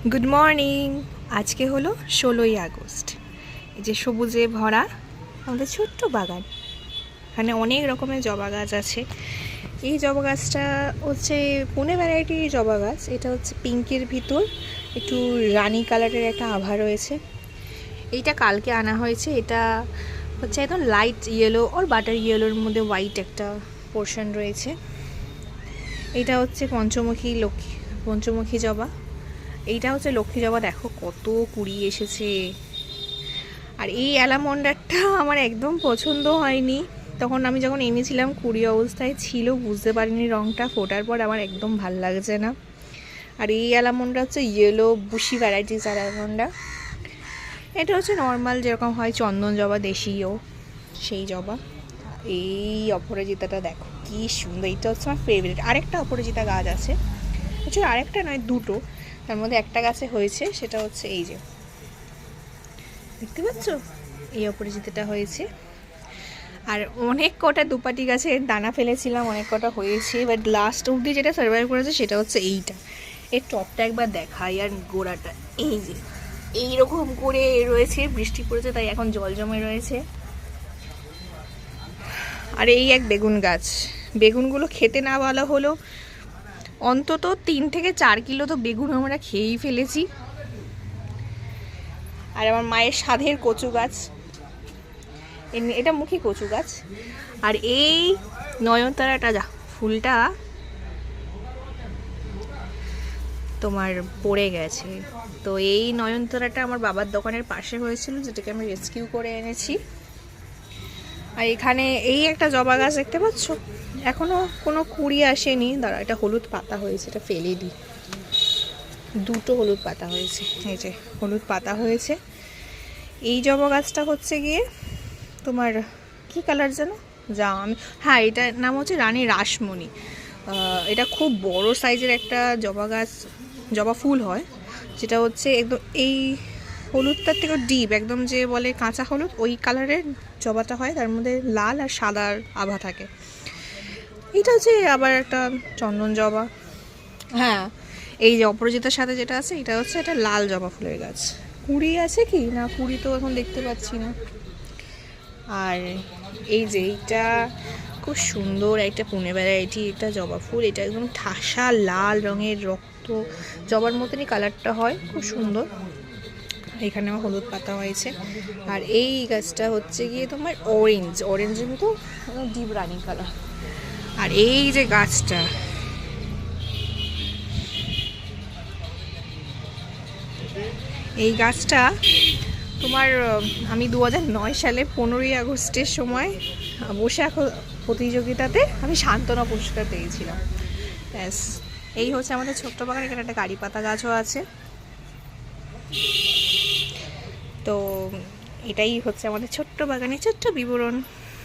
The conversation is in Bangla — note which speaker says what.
Speaker 1: Good morning. आज के हलो 16 আগস্ট। এই যে সবুজে ভরা আমাদের ছোট্ট বাগান, এখানে অনেক রকমের জবা গাছ আছে। এই জবা গাছটা হচ্ছে পুনে ভ্যারাইটির জবা গাছ। এটা হচ্ছে পিঙ্কের ভিতর একটু রানী কালারের একটা আভা রয়েছে। এইটা কালকে আনা হয়েছে। এটা হচ্ছে একদম লাইট ইয়েলো আর বাটার ইয়েলোর মধ্যে হোয়াইট একটা পোর্শন রয়েছে। এটা হচ্ছে পঞ্চমুখী জবা। এইটা হচ্ছে লক্ষ্মী জবা। দেখো কত কুড়ি এসেছে। আর এই অ্যালামন্ডারটা আমার একদম পছন্দ হয়নি। তখন আমি যখন এনেছিলাম কুড়ি অবস্থায় ছিল, বুঝতে পারিনি রঙটা। ফোটার পর আমার একদম ভাল লাগছে না। আর এই অ্যালামন্ডা হচ্ছে ইয়েলো বুশি ভ্যারাইটিস অ্যালামন্ডা। এটা হচ্ছে নর্মাল যেরকম হয় চন্দন জবা, দেশীয় সেই জবা। এই অপরাজিতাটা দেখো কি সুন্দর। এটা হচ্ছে আমার ফেভারিট। আরেকটা অপরাজিতা গাছ আছে, আরেকটা নয় দুটো, তার মধ্যে একটা গাছে হয়েছে। সেটা হচ্ছে এই যে দেখতে পাচ্ছ, এই অপরাজিতাটা হয়েছে। আর অনেক কটা দুপাটি গাছে দানা ফেলেছিলাম, অনেক কটা হয়েছে। বাট লাস্ট অবধি যেটা সার্ভাইভ করেছে সেটা হচ্ছে এইটা। এর টপটা একবার দেখাই, আর গোড়াটা এই যে এইরকম করে রয়েছে। বৃষ্টি পড়েছে তাই এখন জল জমে রয়েছে। আর এই এক বেগুন গাছ। বেগুনগুলো খেতে না ভালো হলো, অন্তত 3 থেকে 4 কিলো তো বেগুন আমরা খেয়েই ফেলেছি। আর আমার মায়ের সাধের কচু গাছ, এটা মুখী কচু গাছ। আর এই নয়নতারাটা যা ফুলটা তোমার পড়ে গেছে। তো এই নয়নতারাটা আমার বাবার দোকানের পাশে হয়েছিল, যেটাকে আমি রেস্কিউ করে এনেছি। আর এখানে এই একটা জবা গাছ দেখতে পাচ্ছ, এখনো কোনো কুড়ি আসেনি। দাঁড়া, এটা হলুদ পাতা হয়েছে, এটা ফেলে দিই। দুটো হলুদ পাতা হয়েছে, এই যে হলুদ পাতা হয়েছে। এই জবা গাছটা হচ্ছে গিয়ে তোমার কি কালার যেন হ্যাঁ, এটার নাম হচ্ছে রানী রাসমণি। এটা খুব বড় সাইজের একটা জবা গাছ, জবা ফুল হয়, যেটা হচ্ছে একদম এই হলুদটার থেকে ডিপ একদম, যে বলে কাঁচা হলুদ, ওই কালারের জবাটা হয়। তার মধ্যে লাল আর সাদার আভা থাকে। এটা হচ্ছে আবার একটা চন্দন জবা। হ্যাঁ, এই যে অপরাজিতার সাথে যেটা আছে, এটা হচ্ছে একটা লাল জবা ফুলের গাছ। কুড়ি আছে কি না, কুড়ি তো এখন দেখতে পাচ্ছি না। আর এই যে এইটা খুব সুন্দর একটা পুনে ভ্যারাইটি, এটা জবা ফুল। এটা একদম ঠাসা লাল রঙের, রক্ত জবার মতনই কালারটা হয়, খুব সুন্দর। এখানে আমার হলুদ পাতা হয়েছে। আর এই গাছটা হচ্ছে গিয়ে তোমার অরেঞ্জের মতো ডিপ রানি কালার। আর এই যে গাছটা, এই গাছটা তোমার আমি 2009 সালে 15ই আগস্টের সময় বসে প্রতিযোগিতাতে আমি সান্ত্বনা পুরস্কার পেয়েছিলাম। ব্যাস, এই হচ্ছে আমাদের ছোট্ট বাগান। এখানে একটা কারি পাতা গাছও আছে। তো এটাই হচ্ছে আমাদের ছোট্ট বাগানের ছোট্ট বিবরণ।